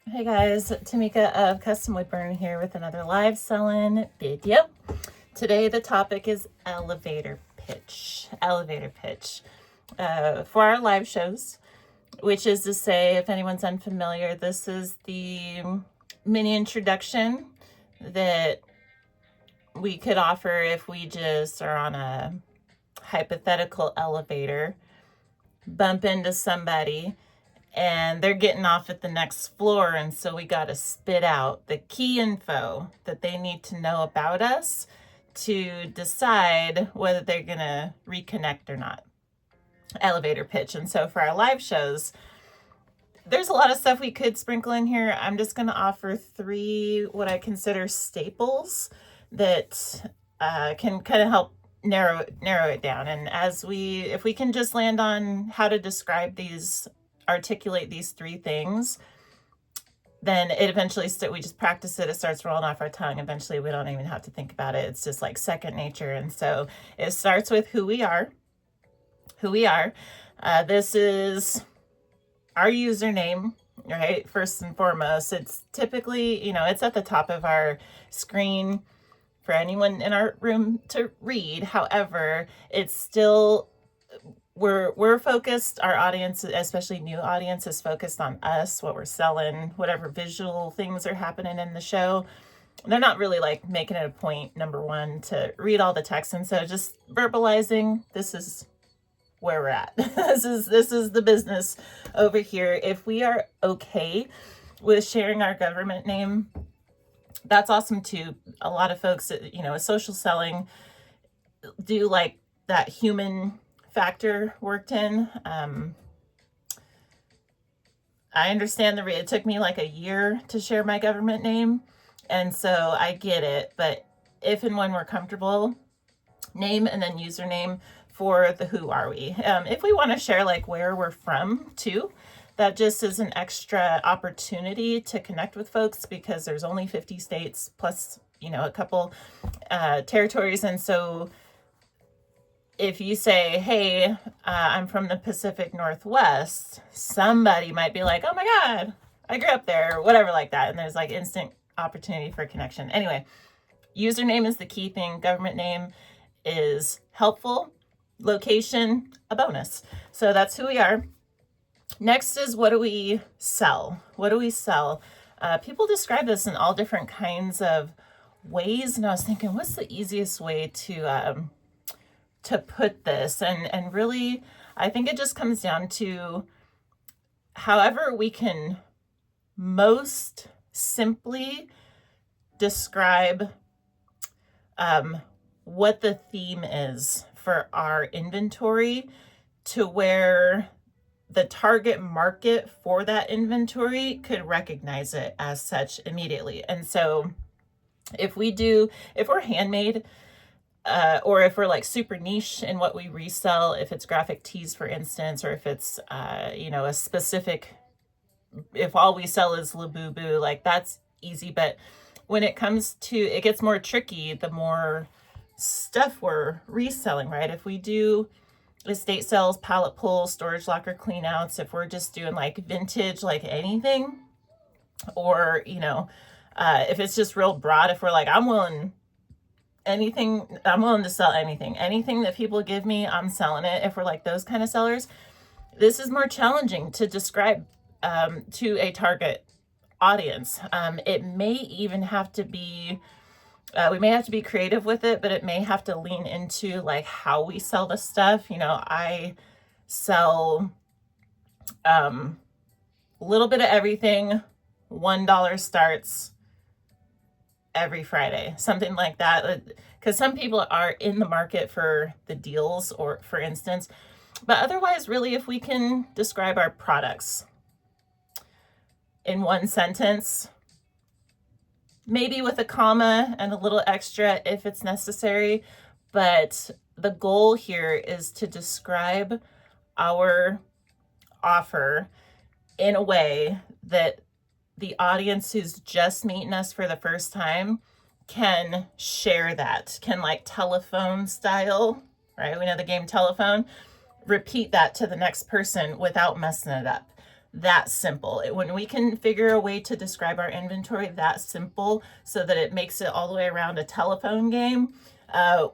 Hey guys, Tamika of Custom Woodburn here with another live selling video. Today the topic is elevator pitch. Elevator pitch for our live shows, which is to say, if anyone's unfamiliar, this is the mini introduction that we could offer if we just are on a hypothetical elevator, bump into somebody, and they're getting off at the next floor, and so we got to spit out the key info that they need to know about us to decide whether they're going to reconnect or not. Elevator pitch. And so for our live shows, there's a lot of stuff we could sprinkle in here. I'm just going to offer 3 what I consider staples that can kind of help narrow it down. And if we can just land on how to describe these, articulate these 3 things, then it eventually we just practice it. It starts rolling off our tongue. Eventually we don't even have to think about it. It's just like second nature. And so it starts with who we are. This is our username, right? First and foremost, it's typically, it's at the top of our screen for anyone in our room to read. However, it's still, we're focused, our audience, especially new audience, is focused on us, what we're selling, whatever visual things are happening in the show. They're not really like making it a point, number one, to read all the text. And so just verbalizing, this is where we're at. This is the business over here. If we are okay with sharing our government name, that's awesome too. A lot of folks, social selling, do like that human factor worked in. I understand it took me like a year to share my government name, and so I get it. But if and when we're comfortable, name and then username for the who are we. If we want to share like where we're from too, that just is an extra opportunity to connect with folks, because there's only 50 states plus, a couple territories. And so if you say, hey, I'm from the Pacific Northwest, somebody might be like, oh my God, I grew up there, or whatever like that. And there's like instant opportunity for connection. Anyway, username is the key thing. Government name is helpful. Location, a bonus. So that's who we are. Next is, what do we sell? People describe this in all different kinds of ways. And I was thinking, what's the easiest way to put this? And really, I think it just comes down to however we can most simply describe what the theme is for our inventory, to where the target market for that inventory could recognize it as such immediately. And so if we're handmade, or if we're like super niche in what we resell, if it's graphic tees, for instance, or if it's, a specific, if all we sell is Labubu, like that's easy. But when it gets more tricky, the more stuff we're reselling, right? If we do estate sales, pallet pulls, storage locker cleanouts, if we're just doing like vintage, like anything, or, if it's just real broad, if we're like, I'm willing to sell anything that people give me, I'm selling it. If we're like those kind of sellers, this is more challenging to describe to a target audience. It may even have to be, we may have to be creative with it, but it may have to lean into like how we sell the stuff. I sell a little bit of everything. $1 starts every Friday, something like that. Because some people are in the market for the deals, or for instance, but otherwise, really, if we can describe our products in one sentence, maybe with a comma and a little extra if it's necessary. But the goal here is to describe our offer in a way that the audience who's just meeting us for the first time can share that, can like telephone style, right? We know the game telephone, repeat that to the next person without messing it up. that simple. When we can figure a way to describe our inventory that simple so that it makes it all the way around a telephone game,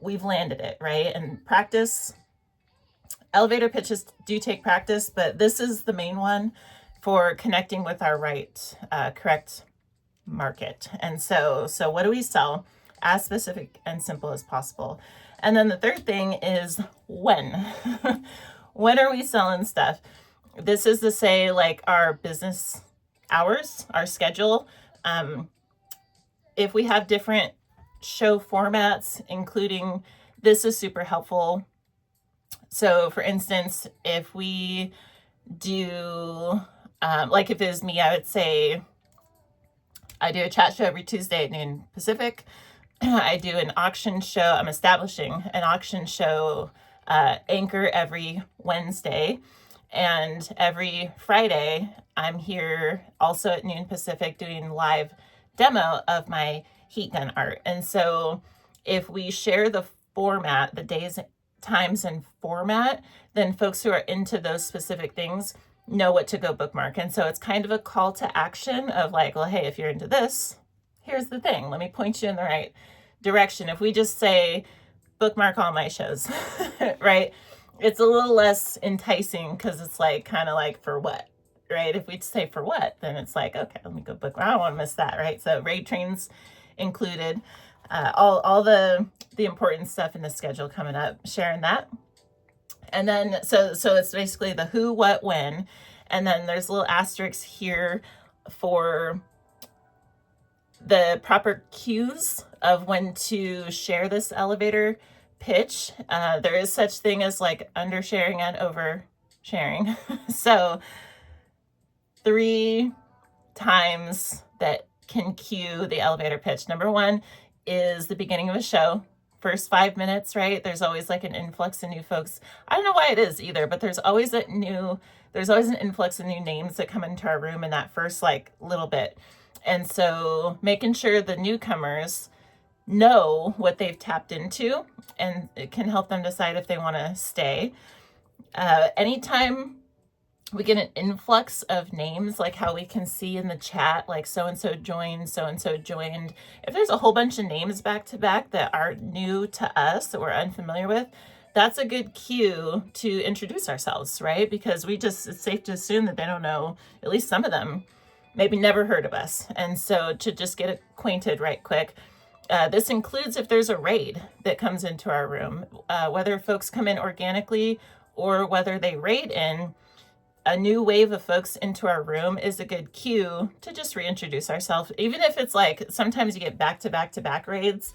we've landed it, right? And practice, elevator pitches do take practice, but this is the main one for connecting with our correct market. And so what do we sell? As specific and simple as possible. And then the third thing is when. When are we selling stuff? This is to say, like, our business hours, our schedule. If we have different show formats, including, this is super helpful. So for instance, if we do, like if it was me, I would say I do a chat show every Tuesday at noon Pacific. I do an auction show. I'm establishing an auction show anchor every Wednesday. And every Friday, I'm here also at noon Pacific doing live demo of my heat gun art. And so if we share the format, the days, times, and format, then folks who are into those specific things know what to go bookmark. And so it's kind of a call to action of like, well, hey, if you're into this, here's the thing. Let me point you in the right direction. If we just say bookmark all my shows, right? It's a little less enticing because it's like kind of like, for what, right? If we say for what, then it's like, okay, let me go bookmark. I don't want to miss that, right? So raid trains included, all the important stuff in the schedule coming up, sharing that. And then, so it's basically the who, what, when, and then there's little asterisks here for the proper cues of when to share this elevator pitch. There is such thing as like undersharing and oversharing. So 3 times that can cue the elevator pitch. Number 1 is the beginning of a show. First 5 minutes, right? There's always like an influx of new folks. I don't know why it is either, but there's always an influx of new names that come into our room in that first like little bit. And so making sure the newcomers know what they've tapped into, and it can help them decide if they want to stay. Anytime we get an influx of names, like how we can see in the chat, like so-and-so joined, so-and-so joined. If there's a whole bunch of names back to back that are new to us, that we're unfamiliar with, that's a good cue to introduce ourselves, right? Because it's safe to assume that they don't know, at least some of them, maybe never heard of us. And so to just get acquainted right quick. This includes if there's a raid that comes into our room, whether folks come in organically or whether they raid in. A new wave of folks into our room is a good cue to just reintroduce ourselves. Even if it's like, sometimes you get back to back raids,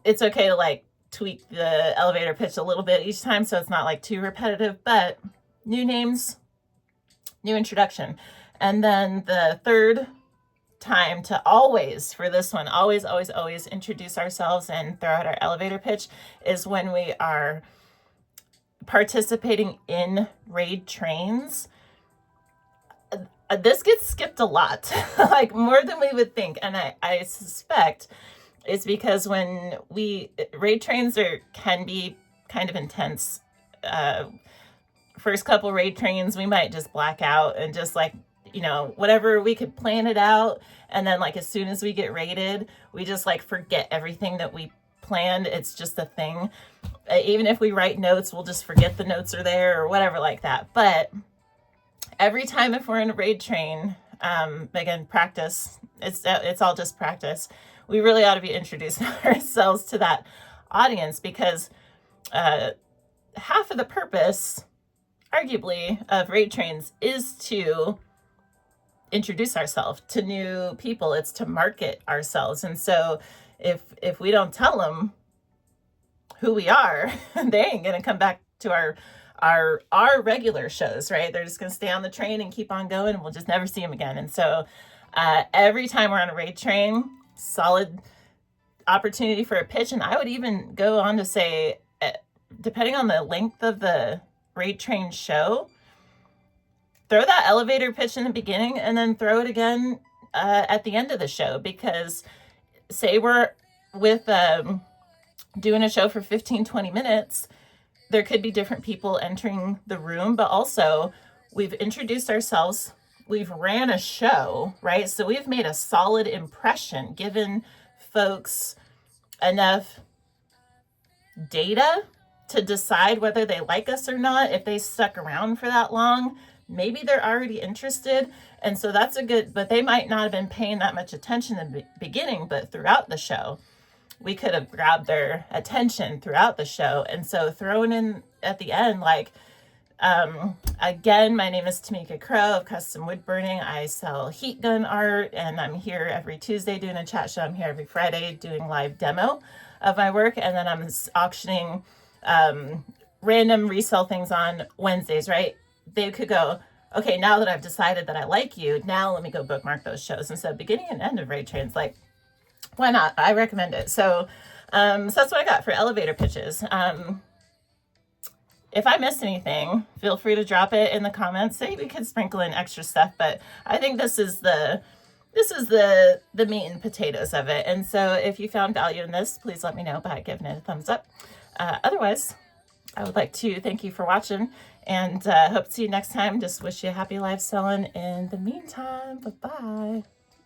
it's okay to like tweak the elevator pitch a little bit each time so it's not like too repetitive, but new names, new introduction. And then the third time to always, for this one, always introduce ourselves and throw out our elevator pitch is when we are participating in raid trains. This gets skipped a lot, like more than we would think. And I suspect it's because when raid trains can be kind of intense. First couple raid trains, we might just black out and just like, whatever, we could plan it out. And then like, as soon as we get raided, we just like forget everything that we planned. It's just a thing. Even if we write notes, we'll just forget the notes are there or whatever like that. But every time if we're in a raid train, again, practice, it's all just practice. We really ought to be introducing ourselves to that audience because half of the purpose, arguably, of raid trains is to introduce ourselves to new people. It's to market ourselves. And so if we don't tell them who we are, they ain't gonna come back to our regular shows, right? They're just gonna stay on the train and keep on going, and we'll just never see them again. And so every time we're on a raid train, solid opportunity for a pitch. And I would even go on to say, depending on the length of the raid train show, throw that elevator pitch in the beginning and then throw it again at the end of the show. Because say we're with doing a show for 15-20 minutes, there could be different people entering the room, but also we've introduced ourselves, we've ran a show, right? So we've made a solid impression, given folks enough data to decide whether they like us or not. If they stuck around for that long, maybe they're already interested. And so that's a good, but they might not have been paying that much attention in the beginning, but throughout the show, we could have grabbed their attention throughout the show. And so throwing in at the end, like, again, my name is Tamika Crow of Custom Wood Burning. I sell heat gun art, and I'm here every Tuesday doing a chat show. I'm here every Friday doing live demo of my work, and then I'm auctioning random resale things on Wednesdays, right? They could go, okay, now that I've decided that I like you, now let me go bookmark those shows. And so beginning and end of Raid Trains, like, why not? I recommend it. So, so that's what I got for elevator pitches. If I missed anything, feel free to drop it in the comments. Say we could sprinkle in extra stuff, but I think this is the meat and potatoes of it. And so if you found value in this, please let me know by giving it a thumbs up. Otherwise, I would like to thank you for watching, and hope to see you next time. Just wish you a happy live selling in the meantime. Bye-bye.